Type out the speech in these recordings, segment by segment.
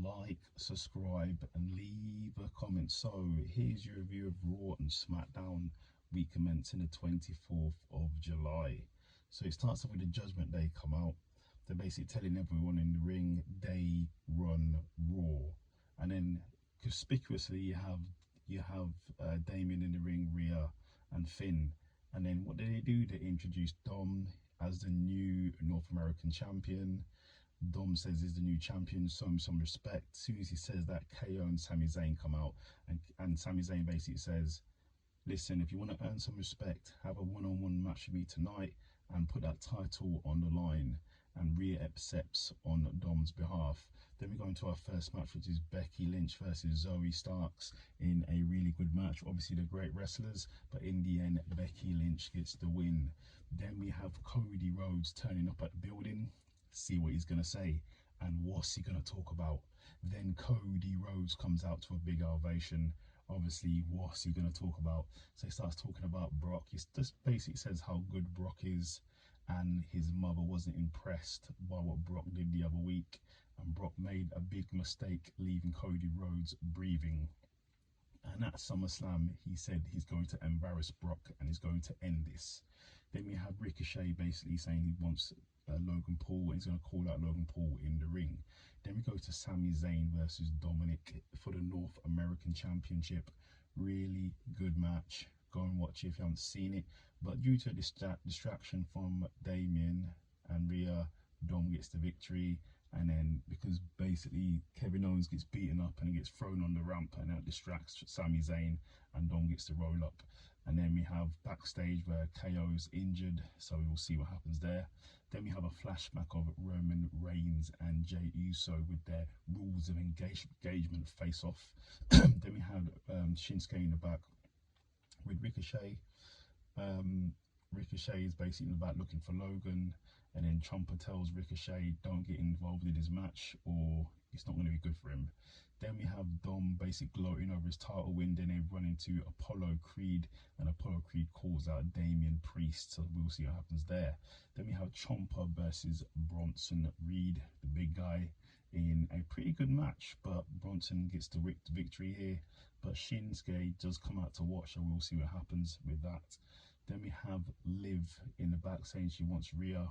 like, subscribe, and leave a comment. So here's your review of Raw and Smackdown week commencing the 24th of July. So it starts off with the Judgment Day come out. They're basically telling everyone in the ring they run Raw, and then conspicuously you have Damien in the ring, Rhea and Finn. And then what do? They introduce Dom as the new North American champion. Dom says he's the new champion, so some respect. As soon as he says that, KO and Sami Zayn come out, and Sami Zayn basically says, listen, if you want to earn some respect, have a one-on-one match with me tonight and put that title on the line. And Rhea accepts on Dom's behalf. Then we go into our first match, which is Becky Lynch versus Zoe Starks in a really good match. Obviously, they're great wrestlers, but in the end, Becky Lynch gets the win. Then we have Cody Rhodes turning up at the building. See what he's going to say and what's he going to talk about. Then Cody Rhodes comes out to a big ovation. Obviously, what's he going to talk about? So he starts talking about Brock. He just basically says how good Brock is, and his mother wasn't impressed by what Brock did the other week, and Brock made a big mistake leaving Cody Rhodes breathing. And at SummerSlam, he said he's going to embarrass Brock and he's going to end this. Then we have Ricochet basically saying he wants Logan Paul, and he's going to call out Logan Paul in the ring. Then we go to Sami Zayn versus Dominic for the North American Championship. Really good match. Go and watch it if you haven't seen it. But due to a distraction from Damien and Rhea, Dom gets the victory. And then because basically Kevin Owens gets beaten up and he gets thrown on the ramp, and that distracts Sami Zayn, and Dom gets to roll up. And then we have backstage where KO's injured, so we will see what happens there. Then we have a flashback of Roman Reigns and Jey Uso with their rules of engagement face-off. Then we have Shinsuke in the back with Ricochet. Ricochet is basically in the back looking for Logan, and then Ciampa tells Ricochet don't get involved in his match or it's not going to be good for him. Then we have Dom basically gloating over his title win. Then they run into Apollo Creed, and Apollo Creed calls out Damian Priest, so we'll see what happens there. Then we have Ciampa versus Bronson Reed, the big guy, in a pretty good match, but Bronson gets the victory here. But Shinsuke does come out to watch, so we'll see what happens with that. Then we have Liv in the back saying she wants Rhea.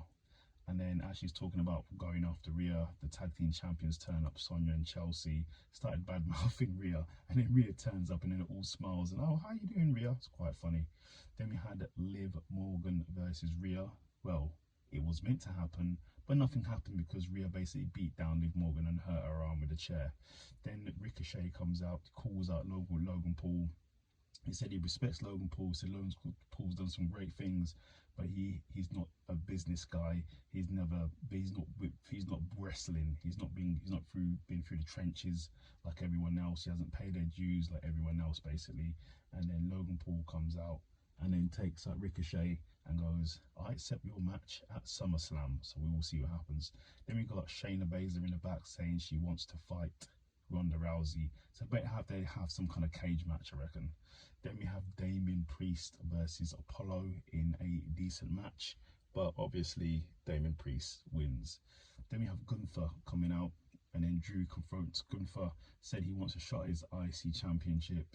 And then as she's talking about going after Rhea, the tag team champions turn up. Sonya and Chelsea started bad-mouthing Rhea, and then Rhea turns up and then it all smiles and, oh, how you doing, Rhea? It's quite funny. Then we had Liv Morgan versus Rhea. Well, it was meant to happen, but nothing happened because Rhea basically beat down Liv Morgan and hurt her arm with a chair. Then Ricochet comes out, calls out Logan Paul. He said he respects Logan Paul, said Logan Paul's done some great things, but he's not a business guy. He's not wrestling. He's not been through the trenches like everyone else. He hasn't paid their dues like everyone else basically. And then Logan Paul comes out and then takes out Ricochet and goes, I accept your match at SummerSlam. So we will see what happens. Then we got Shayna Baszler in the back saying she wants to fight Ronda Rousey, so they have some kind of cage match, I reckon. Then we have Damian Priest versus Apollo in a decent match, but obviously Damian Priest wins. Then we have Gunther coming out, and then Drew confronts Gunther, said he wants a shot at his IC championship,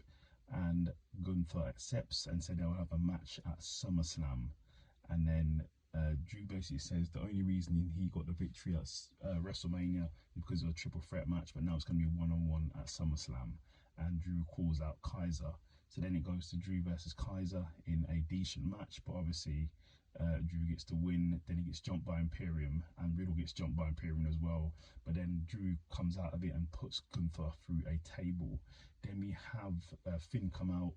and Gunther accepts and said they'll have a match at SummerSlam. And then Drew basically says the only reason he got the victory at WrestleMania is because of a triple threat match, but now it's going to be one-on-one at SummerSlam. And Drew calls out Kaiser. So then it goes to Drew versus Kaiser in a decent match, but obviously Drew gets to win. Then he gets jumped by Imperium, and Riddle gets jumped by Imperium as well. But then Drew comes out of it and puts Gunther through a table. Then we have Finn come out,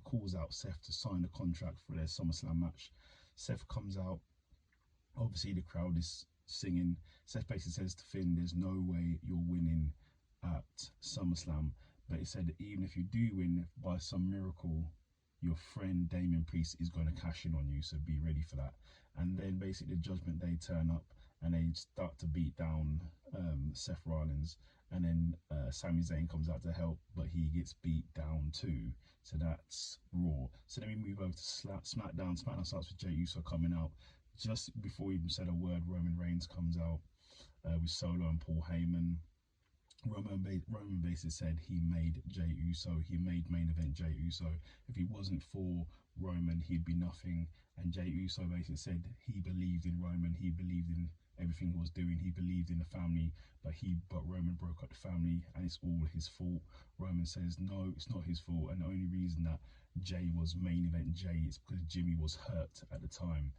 calls out Seth to sign the contract for their SummerSlam match. Seth comes out. Obviously, the crowd is singing. Seth basically says to Finn, there's no way you're winning at SummerSlam. But he said, even if you do win by some miracle, your friend Damian Priest is going to cash in on you, so be ready for that. And then basically the Judgment Day turn up and they start to beat down Seth Rollins. And then Sami Zayn comes out to help, but he gets beat down too. So that's Raw. So then we move over to Smackdown. Smackdown starts with Jey Uso coming out. Just before we even said a word, Roman Reigns comes out with Solo and Paul Heyman. Roman basically said he made Jey Uso, he made main event Jey Uso. If he wasn't for Roman, he'd be nothing. And Jey Uso basically said he believed in Roman, he believed in everything he was doing, he believed in the family, but Roman broke up the family and it's all his fault. Roman says no, it's not his fault, and the only reason that Jey was main event Jey is because Jimmy was hurt at the time.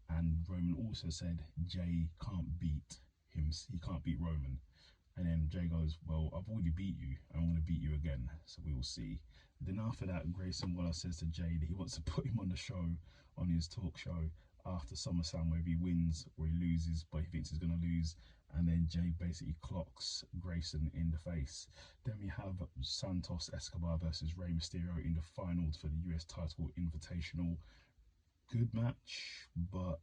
And Roman also said Jey can't beat him, he can't beat Roman. And then Jey goes, well, I've already beat you, and I'm going to beat you again, so we will see. Then after that, Grayson Waller says to Jey that he wants to put him on the show, on his talk show, after SummerSlam, whether he wins or he loses, but he thinks he's going to lose. And then Jey basically clocks Grayson in the face. Then we have Santos Escobar versus Rey Mysterio in the finals for the US title invitational. Good match, but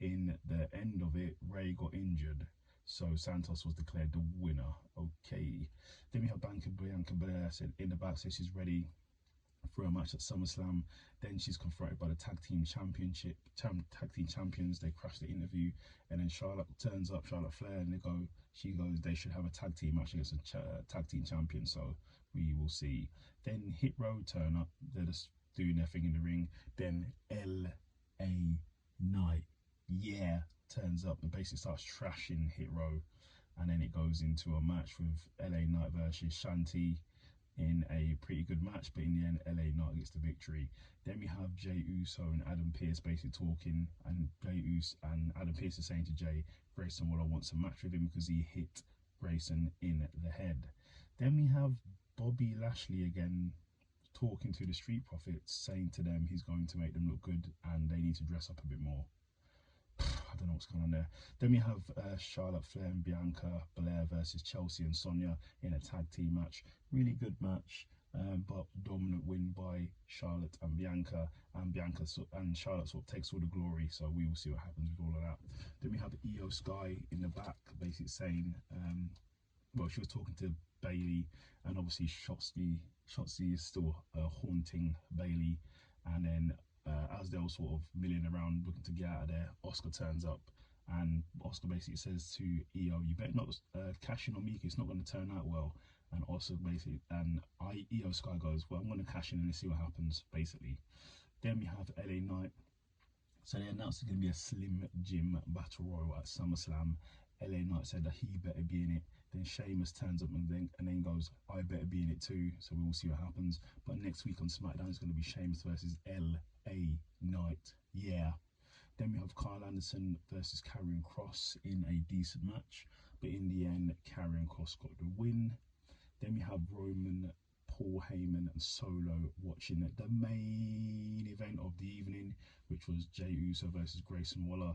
in the end of it, Rey got injured, so Santos was declared the winner. Okay. Then we have Bianca Belair said in the back, says she's ready for a match at SummerSlam. Then she's confronted by the tag team champions. They crash the interview, and then Charlotte turns up, Charlotte Flair, and she goes, they should have a tag team match against a tag team champion. So we will see. Then Hit Row turn up. They're just doing their thing in the ring. Then LA Knight, yeah, turns up and basically starts trashing Hit Row, and then it goes into a match with LA Knight versus Shanti in a pretty good match, but in the end LA Knight gets the victory. Then we have Jey Uso and Adam Pearce basically talking, and Adam Pearce is saying to Jey, Grayson Waller wants a match with him because he hit Grayson in the head. Then we have Bobby Lashley again talking to the Street Profits, saying to them he's going to make them look good and they need to dress up a bit more. I don't know what's going on there. Then we have Charlotte Flair and Bianca Belair versus Chelsea and Sonya in a tag team match. Really good match, but dominant win by Charlotte and Bianca. And Charlotte sort of takes all the glory, so we will see what happens with all of that. Then we have Io Sky in the back basically saying, well, she was talking to Bailey, and obviously Shotzi is still haunting Bailey. And then as they were sort of milling around looking to get out of there, Oscar turns up, and Oscar basically says to Io, you better not cash in on me, it's not going to turn out well. And Oscar basically, Io Sky goes, well, I'm going to cash in and see what happens, basically. Then we have LA Knight. So they announced it's going to be a Slim Jim Battle Royal at SummerSlam. LA Knight said that he better be in it. Then Sheamus turns up and then goes, I better be in it too. So we will see what happens. But next week on SmackDown, it's going to be Sheamus versus LA Knight. Yeah. Then we have Kyle Anderson versus Karrion Kross in a decent match. But in the end, Karrion Kross got the win. Then we have Roman, Paul Heyman and Solo watching the main event of the evening, which was Jey Uso versus Grayson Waller.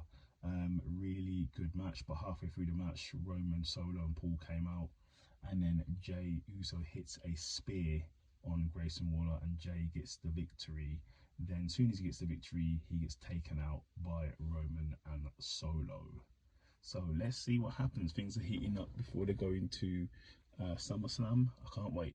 Really good match, but halfway through the match, Roman, Solo and Paul came out, and then Jey Uso hits a spear on Grayson Waller and Jey gets the victory. Then as soon as he gets the victory, he gets taken out by Roman and Solo. So let's see what happens. Things are heating up before they go into SummerSlam. I can't wait.